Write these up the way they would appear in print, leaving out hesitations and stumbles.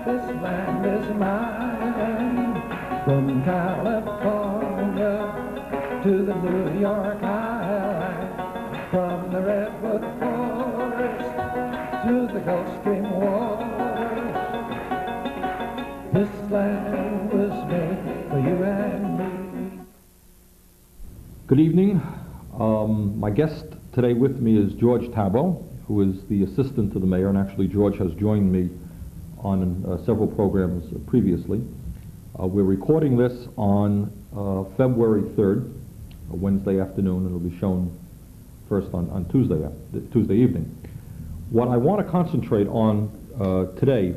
This land is mine, from California to the New York Island, from the redwood forest to the Gulf Stream waters. This land was made for you and me. Good evening. My guest today with me is George Thabault, who is the assistant to the mayor, and actually George has joined me on several programs previously. We're recording this on February 3rd, a Wednesday afternoon, and it'll be shown first on Tuesday evening. What I want to concentrate on today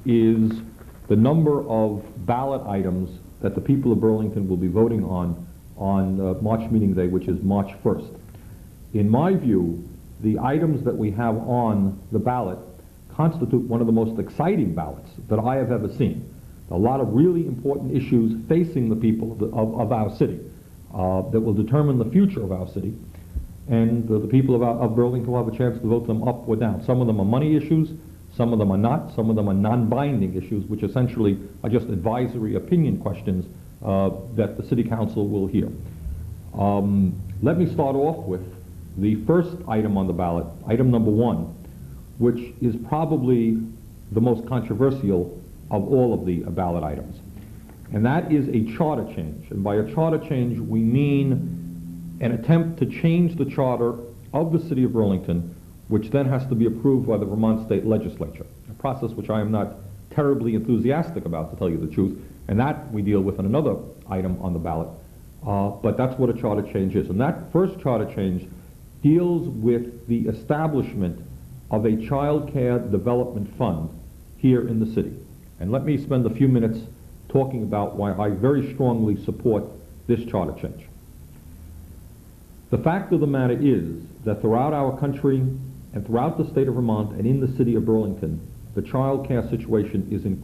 is the number of ballot items that the people of Burlington will be voting on March meeting day, which is March 1st. In my view, the items that we have on the ballot constitute one of the most exciting ballots that I have ever seen. A lot of really important issues facing the people of our city that will determine the future of our city, and the people of Burlington will have a chance to vote them up or down. Some of them are money issues, some of them are not, some of them are non-binding issues, which essentially are just advisory opinion questions that the City Council will hear. Let me start off with the first item on the ballot, item number 1, which is probably the most controversial of all of the ballot items. And that is a charter change. And by a charter change, we mean an attempt to change the charter of the City of Burlington, which then has to be approved by the Vermont State Legislature, a process which I am not terribly enthusiastic about, to tell you the truth, and that we deal with in another item on the ballot. But that's what a charter change is. And that first charter change deals with the establishment of a child care development fund here in the city. And let me spend a few minutes talking about why I very strongly support this charter change. The fact of the matter is that throughout our country and throughout the state of Vermont and in the city of Burlington, the child care situation is in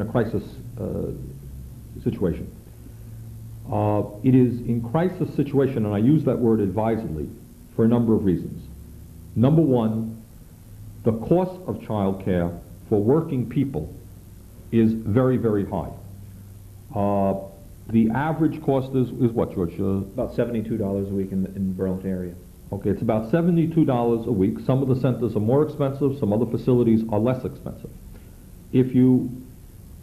a crisis situation. It is in crisis situation, and I use that word advisedly, for a number of reasons. Number one, the cost of child care for working people is very, very high. The average cost is what, George? About $72 a week in the Burlington area. Okay, it's about $72 a week. Some of the centers are more expensive, some other facilities are less expensive. If you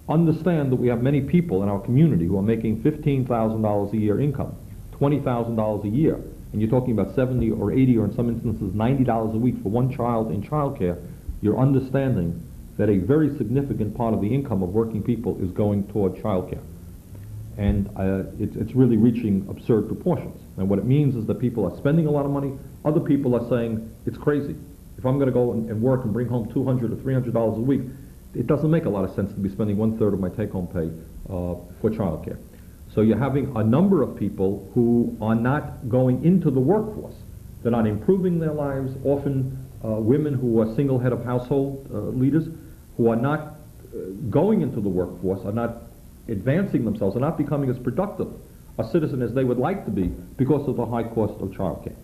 understand that we have many people in our community who are making $15,000 a year income, $20,000 a year, and you're talking about 70 or 80 or in some instances $90 a week for one child in child care, you're understanding that a very significant part of the income of working people is going toward child care. And it's really reaching absurd proportions. And what it means is that people are spending a lot of money. Other people are saying, it's crazy. If I'm going to go and work and bring home $200 or $300 a week, it doesn't make a lot of sense to be spending 1/3 of my take-home pay for child care. So you're having a number of people who are not going into the workforce. They're not improving their lives. Often women who are single head of household leaders who are not going into the workforce, are not advancing themselves, are not becoming as productive a citizen as they would like to be because of the high cost of child care.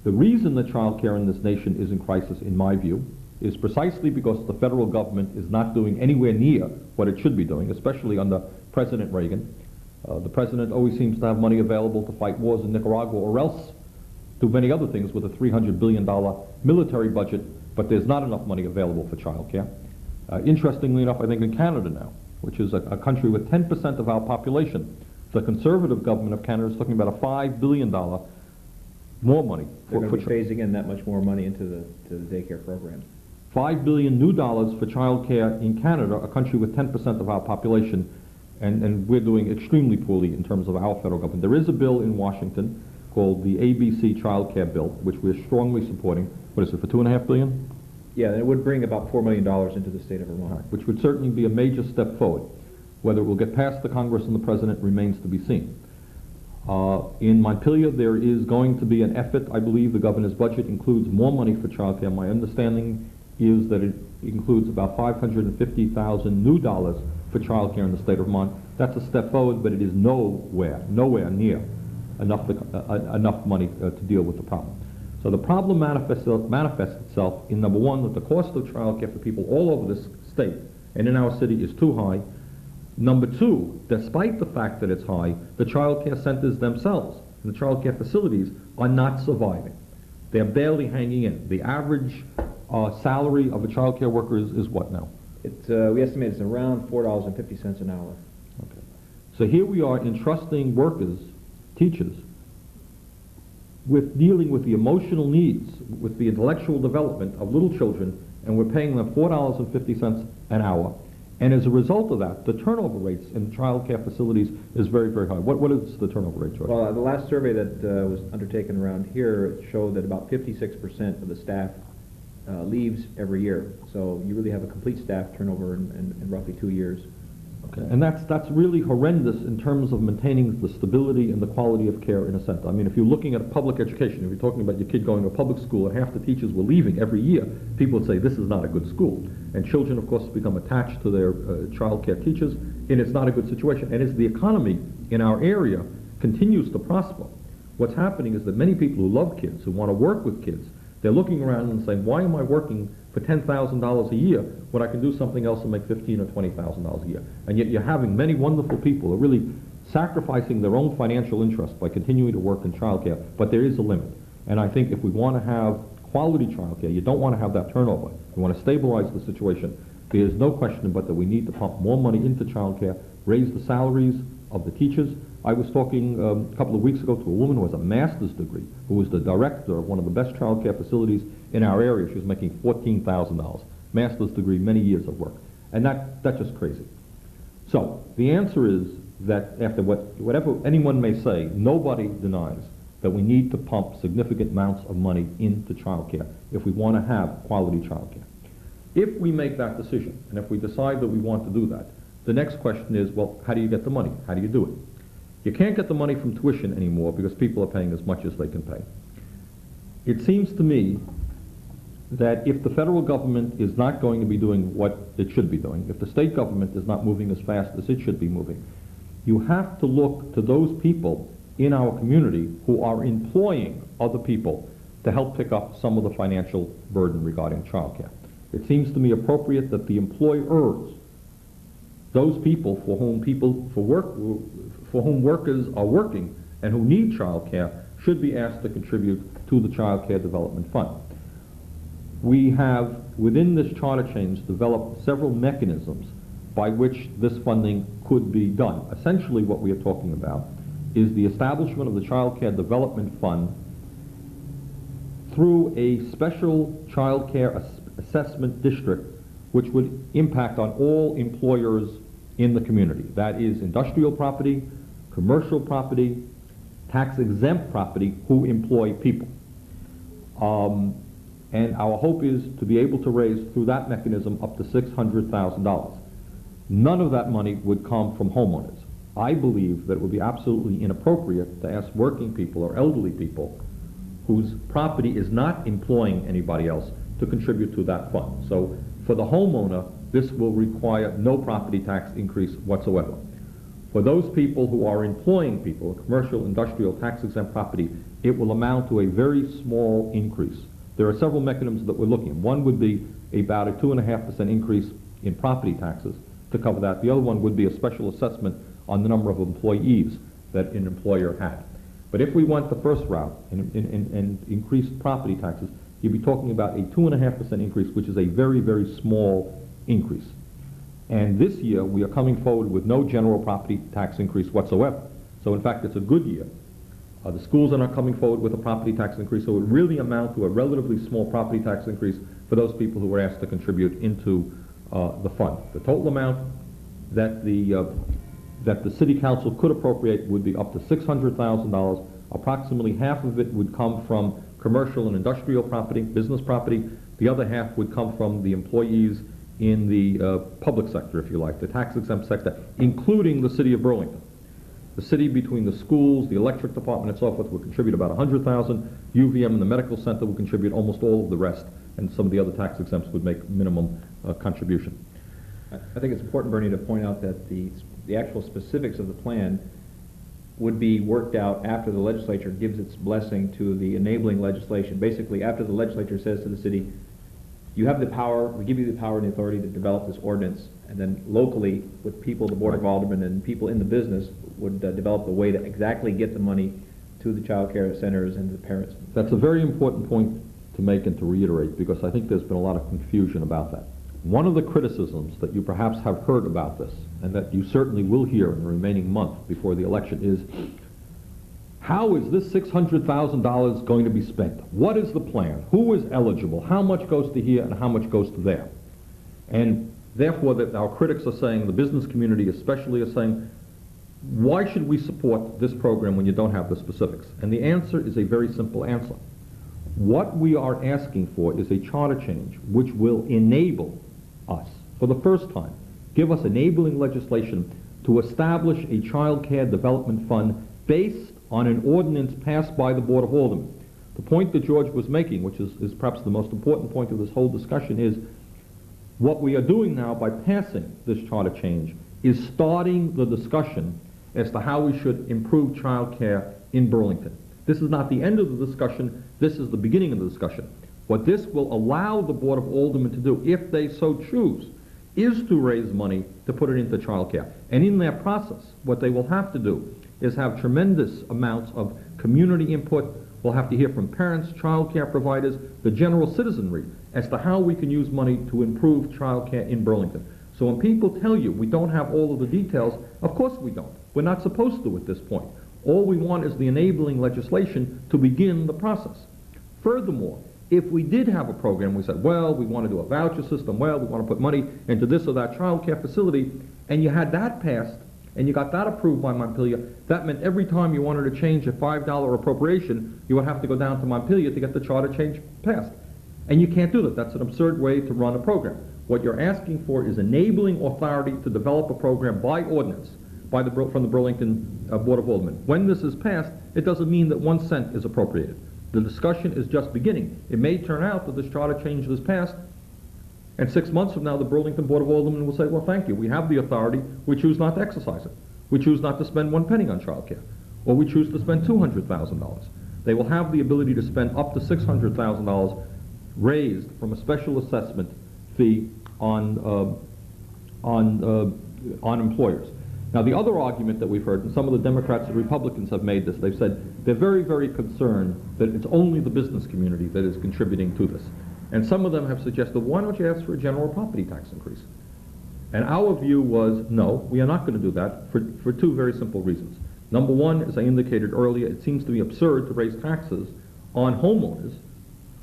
The reason that child care in this nation is in crisis, in my view, is precisely because the federal government is not doing anywhere near what it should be doing, especially under President Reagan. The president always seems to have money available to fight wars in Nicaragua or else do many other things with a $300 billion military budget, but there's not enough money available for child care. Interestingly enough, I think in Canada now, which is a country with 10% of our population, the conservative government of Canada is talking about a $5 billion more money. They're going to be phasing in that much more money into the daycare programs. $5 billion new dollars for child care in Canada, a country with 10% of our population, and we're doing extremely poorly in terms of our federal government. There is a bill in Washington called the ABC Child Care Bill, which we're strongly supporting. What is it, for $2.5 billion? Yeah, and it would bring about $4 million into the state of Vermont. Right, which would certainly be a major step forward. Whether it will get past the Congress and the President remains to be seen. In Montpelier, there is going to be an effort. I believe the governor's budget includes more money for child care. My understanding is that it includes about $550,000 new dollars for child care in the state of Vermont. That's a step forward, but it is nowhere near enough money to deal with the problem. So the problem manifests itself in, number one, that the cost of child care for people all over this state and in our city is too high. Number two, despite the fact that it's high, the child care centers themselves and the child care facilities are not surviving. They're barely hanging in. The average salary of a child care worker is what now? We estimate it's around $4.50 an hour. Okay. So here we are entrusting workers, teachers, with dealing with the emotional needs, with the intellectual development of little children, and we're paying them $4.50 an hour. And as a result of that, the turnover rates in the child care facilities is very, very high. What is the turnover rate, George? Well, the last survey that was undertaken around here showed that about 56% of the staff leaves every year. So you really have a complete staff turnover in roughly 2 years. Okay. And that's really horrendous in terms of maintaining the stability and the quality of care in a center. I mean, if you're looking at public education, if you're talking about your kid going to a public school and half the teachers were leaving every year, people would say this is not a good school. And children, of course, become attached to their child care teachers, and it's not a good situation. And as the economy in our area continues to prosper, what's happening is that many people who love kids, who want to work with kids, they're looking around and saying, why am I working for $10,000 a year when I can do something else and make $15,000 or $20,000 a year? And yet you're having many wonderful people who are really sacrificing their own financial interest by continuing to work in childcare, but there is a limit. And I think if we want to have quality childcare, you don't want to have that turnover. You want to stabilize the situation. There's no question but that we need to pump more money into childcare, raise the salaries of the teachers. I was talking a couple of weeks ago to a woman who has a master's degree, who was the director of one of the best child care facilities in our area. She was making $14,000. Master's degree, many years of work. And that's just crazy. So the answer is that after whatever anyone may say, nobody denies that we need to pump significant amounts of money into child care if we want to have quality child care. If we make that decision, and if we decide that we want to do that, the next question is, well, how do you get the money? How do you do it? You can't get the money from tuition anymore because people are paying as much as they can pay. It seems to me that if the federal government is not going to be doing what it should be doing, if the state government is not moving as fast as it should be moving, you have to look to those people in our community who are employing other people to help pick up some of the financial burden regarding child care. It seems to me appropriate that the employers, those people for whom workers are working and who need child care, should be asked to contribute to the Child Care Development Fund. We have, within this charter change, developed several mechanisms by which this funding could be done. Essentially what we are talking about is the establishment of the Child Care Development Fund through a special child care assessment district which would impact on all employers in the community. That is industrial property, commercial property, tax-exempt property who employ people. And our hope is to be able to raise through that mechanism up to $600,000. None of that money would come from homeowners. I believe that it would be absolutely inappropriate to ask working people or elderly people whose property is not employing anybody else to contribute to that fund. So for the homeowner, this will require no property tax increase whatsoever. For those people who are employing people, commercial, industrial, tax-exempt property, it will amount to a very small increase. There are several mechanisms that we're looking at. One would be about a 2.5% increase in property taxes to cover that. The other one would be a special assessment on the number of employees that an employer had. But if we went the first route and increased property taxes, you'd be talking about a 2.5% increase, which is a very, very small increase. And this year, we are coming forward with no general property tax increase whatsoever. So in fact, it's a good year. The schools are not coming forward with a property tax increase, so it would really amount to a relatively small property tax increase for those people who were asked to contribute into the fund. The total amount that the City Council could appropriate would be up to $600,000. Approximately half of it would come from commercial and industrial property, business property. The other half would come from the employees in the public sector, if you like, the tax-exempt sector, including the City of Burlington. The city, between the schools, the electric department, and so forth, will contribute about $100,000. UVM and the medical center will contribute almost all of the rest, and some of the other tax exempts would make minimum contribution. I think it's important, Bernie, to point out that the actual specifics of the plan would be worked out after the legislature gives its blessing to the enabling legislation. Basically, after the legislature says to the city, you have the power, we give you the power and the authority to develop this ordinance, and then locally, with people, the Board of Aldermen and people in the business would develop the way to exactly get the money to the child care centers and to the parents. That's a very important point to make and to reiterate, because I think there's been a lot of confusion about that. One of the criticisms that you perhaps have heard about this, and that you certainly will hear in the remaining month before the election, is how is this $600,000 going to be spent? What is the plan? Who is eligible? How much goes to here and how much goes to there? And therefore, that our critics are saying, the business community especially are saying, why should we support this program when you don't have the specifics? And the answer is a very simple answer. What we are asking for is a charter change which will enable us, for the first time, give us enabling legislation to establish a child care development fund based on an ordinance passed by the Board of Aldermen. The point that George was making, which is perhaps the most important point of this whole discussion, is what we are doing now by passing this charter change is starting the discussion as to how we should improve child care in Burlington. This is not the end of the discussion, this is the beginning of the discussion. What this will allow the Board of Aldermen to do, if they so choose, is to raise money to put it into child care. And in that process, what they will have to do is have tremendous amounts of community input. We'll have to hear from parents, child care providers, the general citizenry, as to how we can use money to improve child care in Burlington. So when people tell you we don't have all of the details, of course we don't. We're not supposed to at this point. All we want is the enabling legislation to begin the process. Furthermore, if we did have a program, we said, well, we want to do a voucher system, well, we want to put money into this or that child care facility, and you had that passed, and you got that approved by Montpelier, that meant every time you wanted to change a $5 appropriation, you would have to go down to Montpelier to get the charter change passed. And you can't do that. That's an absurd way to run a program. What you're asking for is enabling authority to develop a program by ordinance from the Burlington Board of Aldermen. When this is passed, it doesn't mean that 1 cent is appropriated. The discussion is just beginning. It may turn out that this charter change is passed, and 6 months from now, the Burlington Board of Aldermen will say, well, thank you, we have the authority, we choose not to exercise it. We choose not to spend 1 penny on child care, or we choose to spend $200,000. They will have the ability to spend up to $600,000 raised from a special assessment fee on employers. Now, the other argument that we've heard, and some of the Democrats and Republicans have made this, they've said they're very, very concerned that it's only the business community that is contributing to this. And some of them have suggested, why don't you ask for a general property tax increase? And our view was, no, we are not going to do that for 2 very simple reasons. Number one, as I indicated earlier, it seems to be absurd to raise taxes on homeowners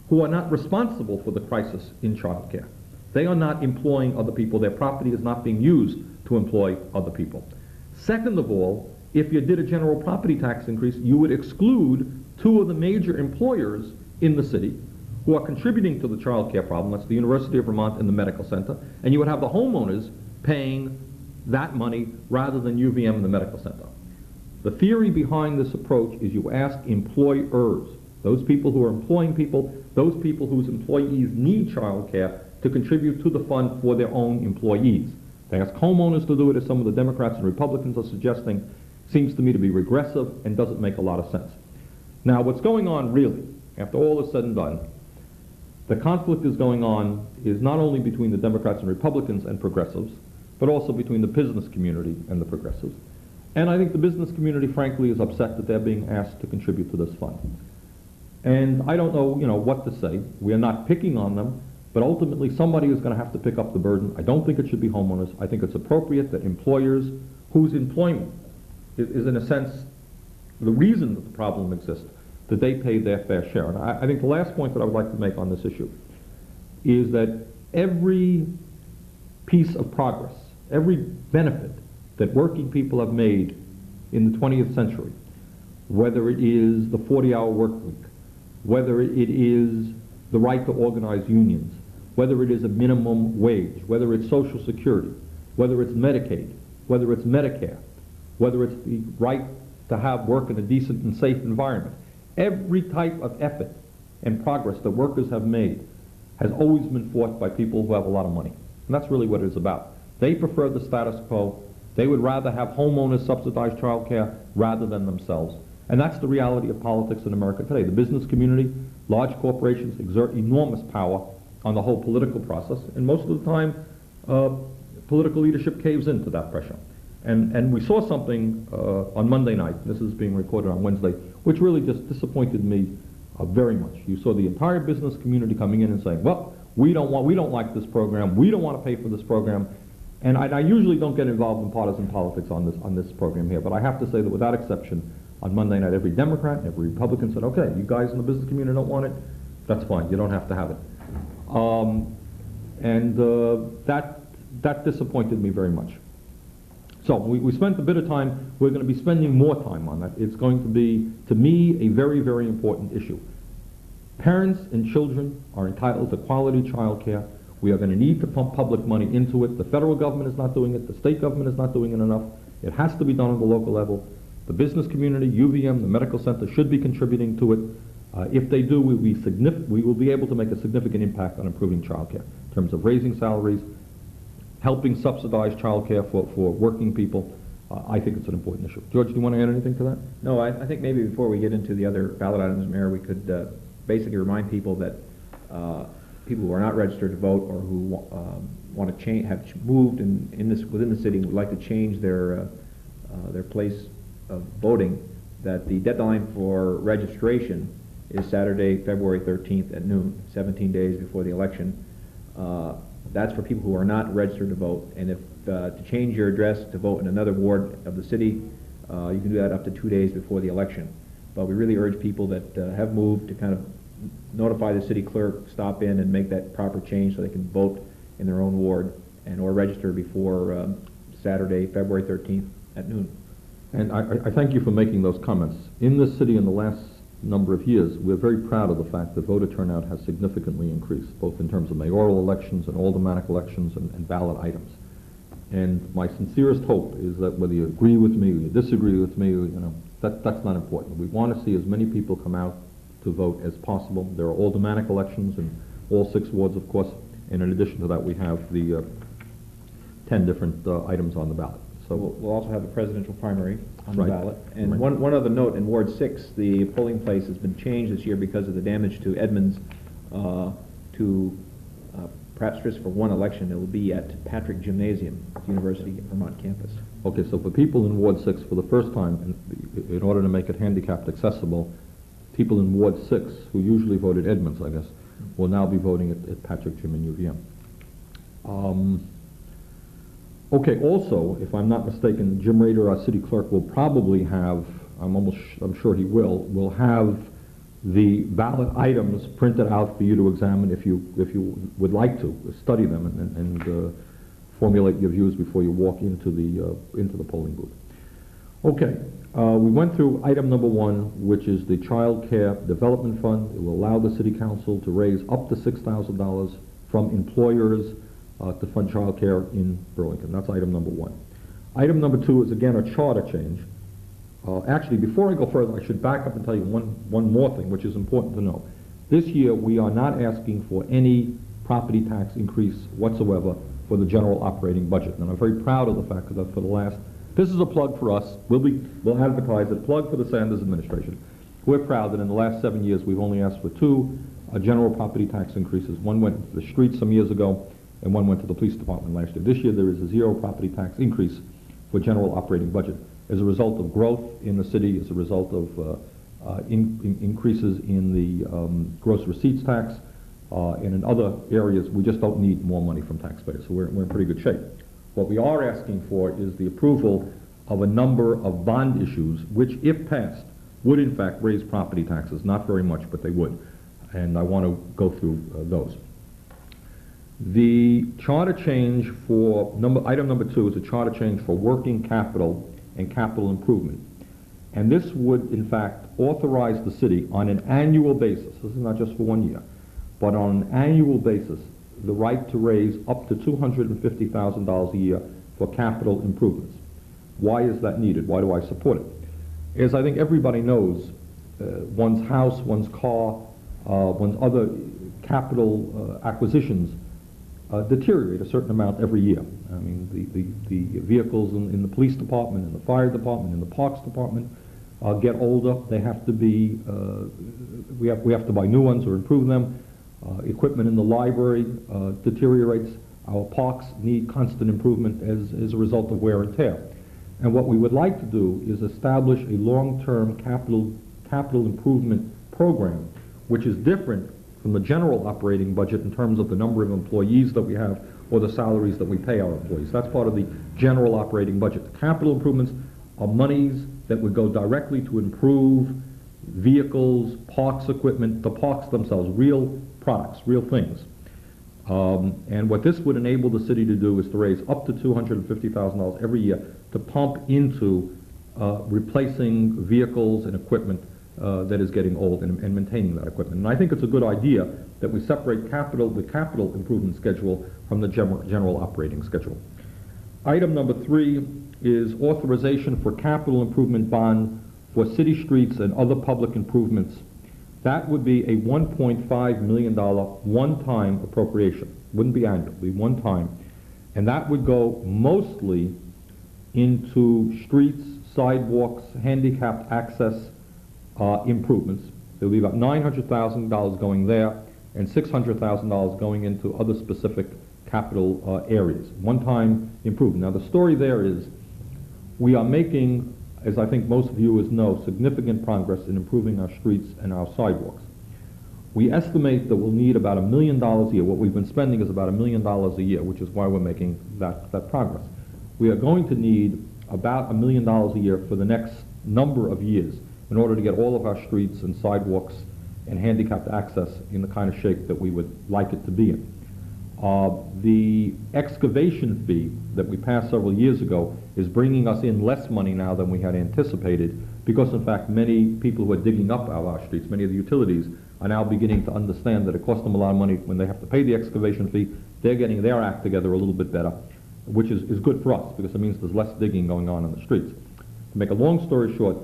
who are not responsible for the crisis in child care. They are not employing other people. Their property is not being used to employ other people. Second of all, if you did a general property tax increase, you would exclude 2 of the major employers in the city who are contributing to the child care problem. That's the University of Vermont and the Medical Center. And you would have the homeowners paying that money rather than UVM and the Medical Center. The theory behind this approach is you ask employers, those people who are employing people, those people whose employees need child care, to contribute to the fund for their own employees. They ask homeowners to do it, as some of the Democrats and Republicans are suggesting. Seems to me to be regressive and doesn't make a lot of sense. Now, what's going on really, after all is said and done, the conflict is going on is not only between the Democrats and Republicans and progressives, but also between the business community and the progressives. And I think the business community, frankly, is upset that they're being asked to contribute to this fund. And I don't know, what to say. We are not picking on them, but ultimately somebody is going to have to pick up the burden. I don't think it should be homeowners. I think it's appropriate that employers whose employment is in a sense the reason that the problem exists, that they pay their fair share. And I think the last point that I would like to make on this issue is that every piece of progress, every benefit that working people have made in the 20th century, whether it is the 40-hour work week, whether it is the right to organize unions, whether it is a minimum wage, whether it's Social Security, whether it's Medicaid, whether it's Medicare, whether it's the right to have work in a decent and safe environment. Every type of effort and progress that workers have made has always been fought by people who have a lot of money. And that's really what it is about. They prefer the status quo. They would rather have homeowners subsidize child care rather than themselves. And that's the reality of politics in America today. The business community, large corporations exert enormous power on the whole political process, and most of the time, political leadership caves into that pressure. And we saw something on Monday night, this is being recorded on Wednesday, which really just disappointed me very much. You saw the entire business community coming in and saying, well, we don't like this program, we don't want to pay for this program. And I usually don't get involved in partisan politics on this program here, but I have to say that without exception, on Monday night, every Democrat and every Republican said, okay, you guys in the business community don't want it, that's fine, you don't have to have it. That disappointed me very much. So we spent a bit of time, we're going to be spending more time on that. It's going to be, to me, a very, very important issue. Parents and children are entitled to quality child care. We are going to need to pump public money into it. The federal government is not doing it. The state government is not doing it enough. It has to be done at the local level. The business community, UVM, the medical center should be contributing to it. If they do, we will be able to make a significant impact on improving child care in terms of raising salaries, helping subsidize child care for working people. I think it's an important issue. George, do you want to add anything to that? No, I think maybe before we get into the other ballot items, Mayor, we could basically remind people that people who are not registered to vote or who want to change, have moved within the city and would like to change their place of voting, that the deadline for registration is Saturday, February 13th at noon, 17 days before the election. That's for people who are not registered to vote, and if to change your address to vote in another ward of the city, you can do that up to 2 days before the election. But we really urge people that have moved to kind of notify the city clerk, stop in and make that proper change so they can vote in their own ward and or register before Saturday, February 13th at noon. And I thank you for making those comments. In this city in the last number of years, we're very proud of the fact that voter turnout has significantly increased, both in terms of mayoral elections and aldermanic elections and ballot items. And my sincerest hope is that whether you agree with me or you disagree with me, that's not important. We want to see as many people come out to vote as possible. There are aldermanic elections in all 6 wards, of course, and in addition to that, we have the 10 different items on the ballot. So we'll also have the presidential primary on the Right. ballot. And Right. one other note, in Ward 6, the polling place has been changed this year because of the damage to Edmonds to perhaps just for one election. It will be at Patrick Gymnasium at the University of Vermont campus. Okay, so for people in Ward 6, for the first time, in order to make it handicapped accessible, people in Ward 6, who usually voted Edmonds, I guess, will now be voting at Patrick Gym in UVM. Okay, also, if I'm not mistaken, Jim Rader, our city clerk, will probably have, I'm sure he will have the ballot items printed out for you to examine if you would like to study them and formulate your views before you walk into the polling booth. Okay, we went through item number 1, which is the Child Care Development Fund. It will allow the City Council to raise up to $6,000 from employers to fund child care in Burlington. That's item number 1. Item number 2 is again a charter change. Actually, before I go further, I should back up and tell you one more thing, which is important to know. This year, we are not asking for any property tax increase whatsoever for the general operating budget. And I'm very proud of the fact that for the last, this is a plug for us, we'll advertise it, plug for the Sanders administration. We're proud that in the last 7 years, we've only asked for 2 general property tax increases. One went to the streets some years ago, and one went to the police department last year. This year, there is a 0 property tax increase for general operating budget as a result of growth in the city, as a result of increases in the gross receipts tax, and in other areas, we just don't need more money from taxpayers, so we're in pretty good shape. What we are asking for is the approval of a number of bond issues, which, if passed, would in fact raise property taxes, not very much, but they would. And I want to go through those. The charter change for item number 2 is a charter change for working capital and capital improvement. And this would, in fact, authorize the city on an annual basis, this is not just for 1 year, but on an annual basis, the right to raise up to $250,000 a year for capital improvements. Why is that needed? Why do I support it? As I think everybody knows, one's house, one's car, one's other capital acquisitions deteriorate a certain amount every year. I mean, the vehicles in the police department, in the fire department, in the parks department get older. They have to be, we have to buy new ones or improve them. Equipment in the library deteriorates. Our parks need constant improvement as a result of wear and tear. And what we would like to do is establish a long-term capital improvement program, which is different from the general operating budget in terms of the number of employees that we have or the salaries that we pay our employees. That's part of the general operating budget. The capital improvements are monies that would go directly to improve vehicles, parks equipment, the parks themselves, real products, real things. And what this would enable the city to do is to raise up to $250,000 every year to pump into replacing vehicles and equipment that is getting old and maintaining that equipment. And I think it's a good idea that we separate the capital improvement schedule from the general operating schedule. Item number 3 is authorization for capital improvement bond for city streets and other public improvements. That would be a $1.5 million one-time appropriation. Wouldn't be annual, it'd be one time. And that would go mostly into streets, sidewalks, handicapped access improvements. There will be about $900,000 going there and $600,000 going into other specific capital areas. One-time improvement. Now the story there is we are making, as I think most viewers know, significant progress in improving our streets and our sidewalks. We estimate that we'll need about $1 million a year. What we've been spending is about $1 million a year, which is why we're making that progress. We are going to need about $1 million a year for the next number of years in order to get all of our streets and sidewalks and handicapped access in the kind of shape that we would like it to be in. The excavation fee that we passed several years ago is bringing us in less money now than we had anticipated because, in fact, many people who are digging up our streets, many of the utilities, are now beginning to understand that it costs them a lot of money when they have to pay the excavation fee. They're getting their act together a little bit better, which is good for us because it means there's less digging going on in the streets. To make a long story short,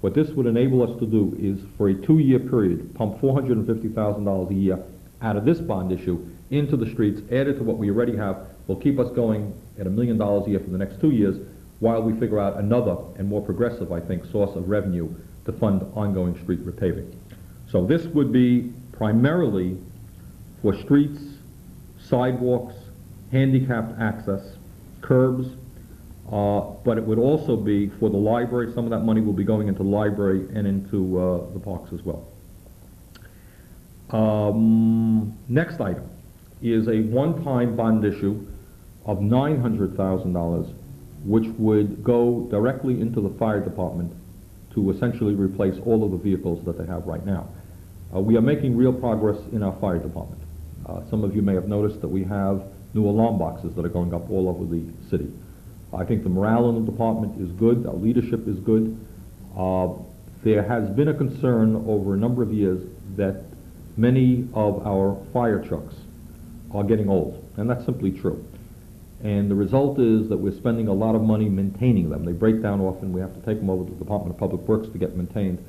what this would enable us to do is, for a 2-year period, pump $450,000 a year out of this bond issue into the streets, added to what we already have, will keep us going at $1 million a year for the next 2 years while we figure out another and more progressive, I think, source of revenue to fund ongoing street repaving. So this would be primarily for streets, sidewalks, handicapped access, curbs, but it would also be for the library. Some of that money will be going into the library and into the parks as well. Next item is a one-time bond issue of $900,000, which would go directly into the fire department to essentially replace all of the vehicles that they have right now. We are making real progress in our fire department. Some of you may have noticed that we have new alarm boxes that are going up all over the city. I think the morale in the department is good, our leadership is good. There has been a concern over a number of years that many of our fire trucks are getting old, and that's simply true. And the result is that we're spending a lot of money maintaining them. They break down often. We have to take them over to the Department of Public Works to get maintained.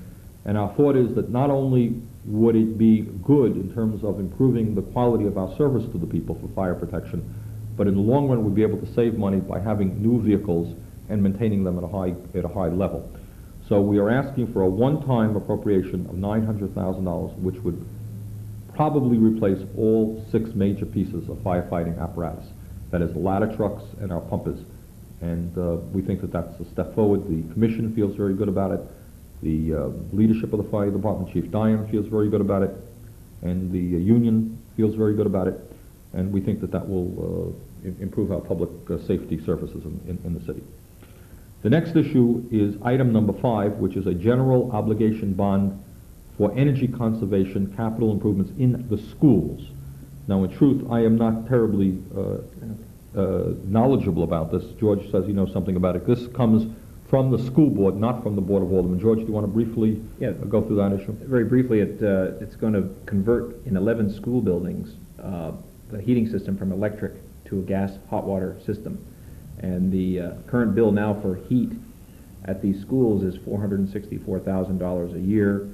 And our thought is that not only would it be good in terms of improving the quality of our service to the people for fire protection, but in the long run we'd be able to save money by having new vehicles and maintaining them at a high level. So we are asking for a one-time appropriation of $900,000, which would probably replace all 6 major pieces of firefighting apparatus. That is the ladder trucks and our pumpers. And we think that that's a step forward. The commission feels very good about it. The leadership of the fire department, Chief Dyan, feels very good about it. And the union feels very good about it. And we think that that will improve our public safety services in the city. The next issue is item number 5, which is a general obligation bond for energy conservation capital improvements in the schools. Now, in truth, I am not terribly knowledgeable about this. George says he knows something about it. This comes from the school board, not from the Board of Aldermen. George, do you want to briefly go through that issue? Very briefly, it's going to convert in 11 school buildings the heating system from electric to a gas hot water system. And the current bill now for heat at these schools is $464,000 a year.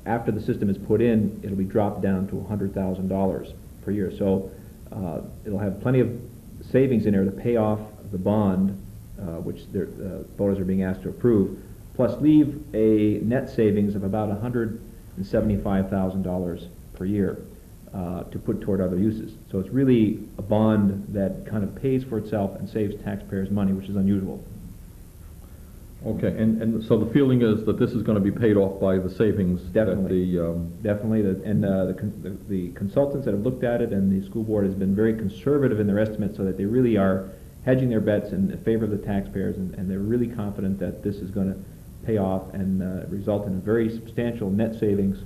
After the system is put in, it'll be dropped down to $100,000 per year. So it'll have plenty of savings in there to pay off the bond, which voters are being asked to approve, plus leave a net savings of about $175,000 per year. to put toward other uses. So it's really a bond that kind of pays for itself and saves taxpayers money, which is unusual. Okay, and so the feeling is that this is going to be paid off by the savings Definitely. that Definitely, the consultants that have looked at it and the school board has been very conservative in their estimates, so that they really are hedging their bets in favor of the taxpayers, and they're really confident that this is going to pay off and result in a very substantial net savings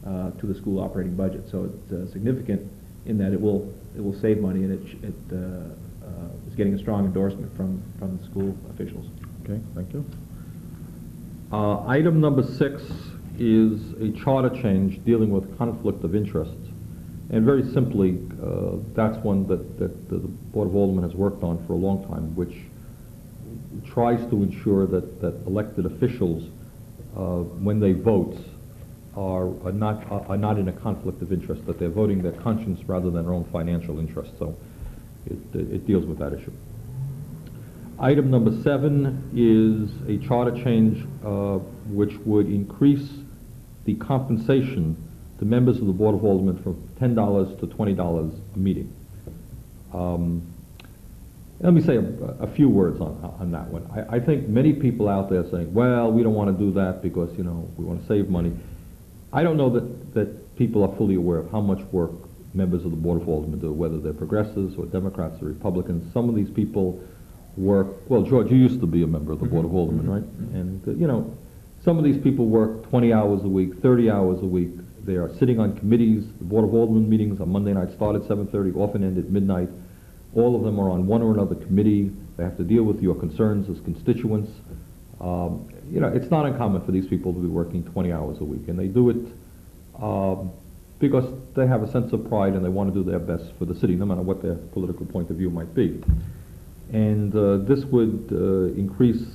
to the school operating budget. So it's significant in that it will save money, and it is getting a strong endorsement from the school officials. Okay, thank you. Item number 6 is a charter change dealing with conflict of interest. And very simply, that's one that the Board of Aldermen has worked on for a long time, which tries to ensure that elected officials, when they vote, are not in a conflict of interest, that they're voting their conscience rather than their own financial interest. So it deals with that issue. Item number 7 is a charter change which would increase the compensation to members of the Board of Aldermen from $10 to $20 a meeting. Let me say a few words on that one. I think many people out there saying, well, we don't want to do that because, you know, we want to save money. I don't know that people are fully aware of how much work members of the Board of Aldermen do, whether they're progressives or Democrats or Republicans. Some of these people work, well, George, you used to be a member of the Board of Aldermen, right? And, you know, some of these people work 20 hours a week, 30 hours a week. They are sitting on committees. The Board of Aldermen meetings on Monday night start at 7:30, often end at midnight. All of them are on one or another committee. They have to deal with your concerns as constituents. You know, it's not uncommon for these people to be working 20 hours a week, and they do it because they have a sense of pride and they want to do their best for the city, no matter what their political point of view might be. And this would increase,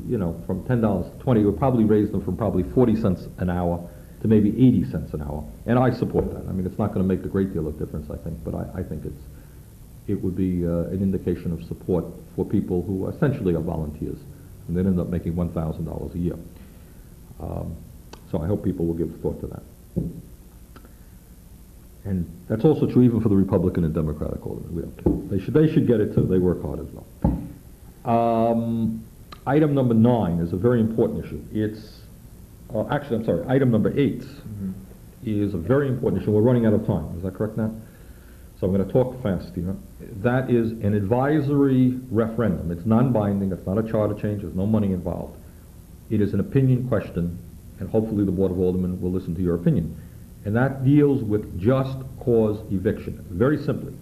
you know, from $10 to $20. It would probably raise them from probably 40 cents an hour to maybe 80 cents an hour. And I support that. I mean, it's not going to make a great deal of difference, I think, but I think it would be an indication of support for people who essentially are volunteers, and they end up making $1,000 a year. So I hope people will give thought to that. And that's also true even for the Republican and Democratic aldermen. We don't care. They should get it too. They work hard as well. Item number 9 is a very important issue. It's actually, I'm sorry, item number 8 is a very important issue. We're running out of time. Is that correct now? So I'm going to talk fast here. That is an advisory referendum. It's non-binding. It's not a charter change. There's no money involved. It is an opinion question, and hopefully the Board of Aldermen will listen to your opinion. And that deals with just cause eviction. Very simply,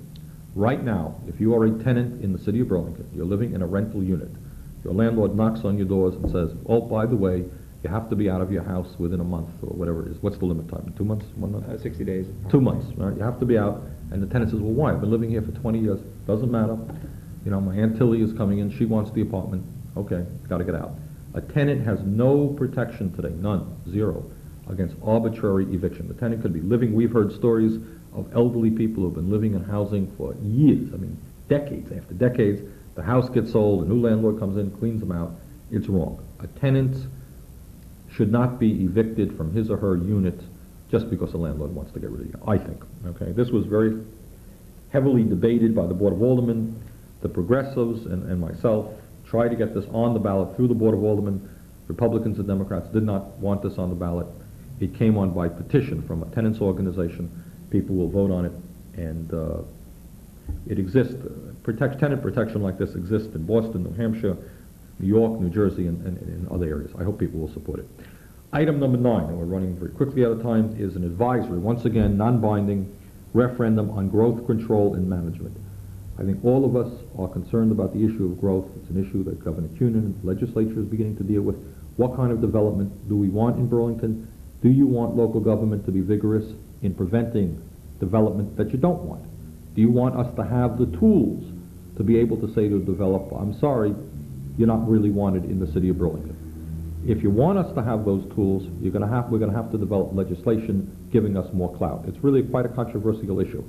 right now, if you are a tenant in the city of Burlington, you're living in a rental unit, your landlord knocks on your doors and says, oh, by the way, you have to be out of your house within a month or whatever it is. What's the limit time? 2 months? 1 month? 60 days. 2 months, right? You have to be out. And the tenant says, well, why? I've been living here for 20 years. Doesn't matter. You know, my Aunt Tilly is coming in. She wants the apartment. Okay, got to get out. A tenant has no protection today, none, zero, against arbitrary eviction. The tenant could be living. We've heard stories of elderly people who've been living in housing for years. I mean, decades after decades. The house gets sold. A new landlord comes in, cleans them out. It's wrong. A tenant should not be evicted from his or her unit just because the landlord wants to get rid of you, I think. Okay, this was very heavily debated by the Board of Aldermen. The progressives and myself tried to get this on the ballot through the Board of Aldermen. Republicans and Democrats did not want this on the ballot. It came on by petition from a tenants organization. People will vote on it, and it exists. Tenant protection like this exists in Boston, New Hampshire, New York, New Jersey, and in other areas. I hope people will support it. Item number 9, and we're running very quickly out of time, is an advisory, once again, non-binding referendum on growth control and management. I think all of us are concerned about the issue of growth. It's an issue that Governor Cunin and the legislature is beginning to deal with. What kind of development do we want in Burlington? Do you want local government to be vigorous in preventing development that you don't want? Do you want us to have the tools to be able to say to a developer, I'm sorry, you're not really wanted in the city of Burlington? If you want us to have those tools, we're going to have to develop legislation giving us more clout. It's really quite a controversial issue.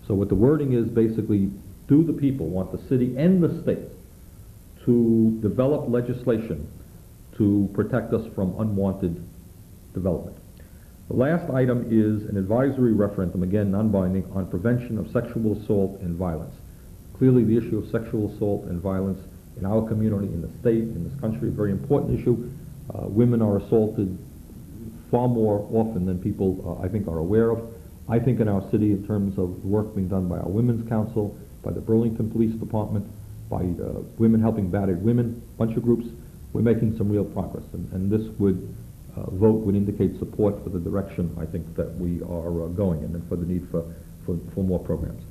So what the wording is basically, do the people want the city and the state to develop legislation to protect us from unwanted development? The last item is an advisory referendum, again non-binding, on prevention of sexual assault and violence. Clearly the issue of sexual assault and violence in our community, in the state, in this country, a very important issue. Women are assaulted far more often than people, I think, are aware of. I think in our city, in terms of the work being done by our Women's Council, by the Burlington Police Department, by Women Helping Battered Women, a bunch of groups, we're making some real progress. And this vote would indicate support for the direction, I think, that we are going in, and for the need for more programs.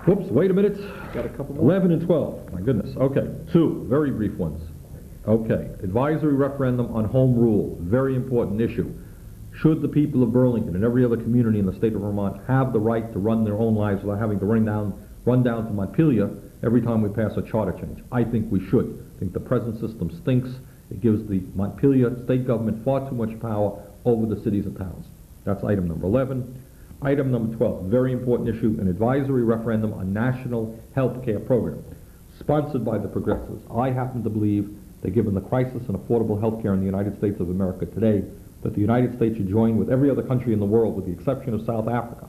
Whoops, wait a minute. Got a couple more? 11 and 12, my goodness. Okay, two very brief ones. Okay, advisory referendum on home rule, very important issue. Should the people of Burlington and every other community in the state of Vermont have the right to run their own lives without having to run down to Montpelier every time we pass a charter change? I think we should. I think the present system stinks. It gives the Montpelier state government far too much power over the cities and towns. That's item number 11. Item number 12, very important issue, an advisory referendum on national health care program, sponsored by the progressives. I happen to believe that given the crisis in affordable health care in the United States of America today, that the United States should join with every other country in the world, with the exception of South Africa,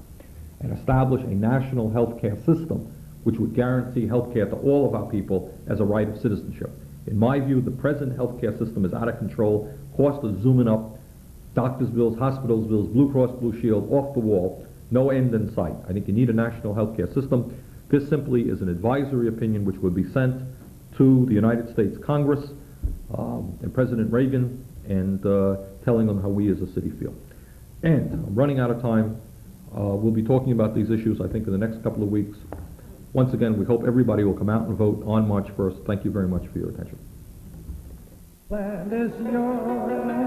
and establish a national health care system which would guarantee health care to all of our people as a right of citizenship. In my view, the present health care system is out of control, costs are zooming up, doctors' bills, hospitals' bills, Blue Cross Blue Shield, off the wall, no end in sight. I think you need a national health care system. This simply is an advisory opinion which would be sent to the United States Congress and President Reagan, and telling them how we as a city feel. And I'm running out of time. We'll be talking about these issues, I think, in the next couple of weeks. Once again, we hope everybody will come out and vote on March 1st. Thank you very much for your attention. Land is yours.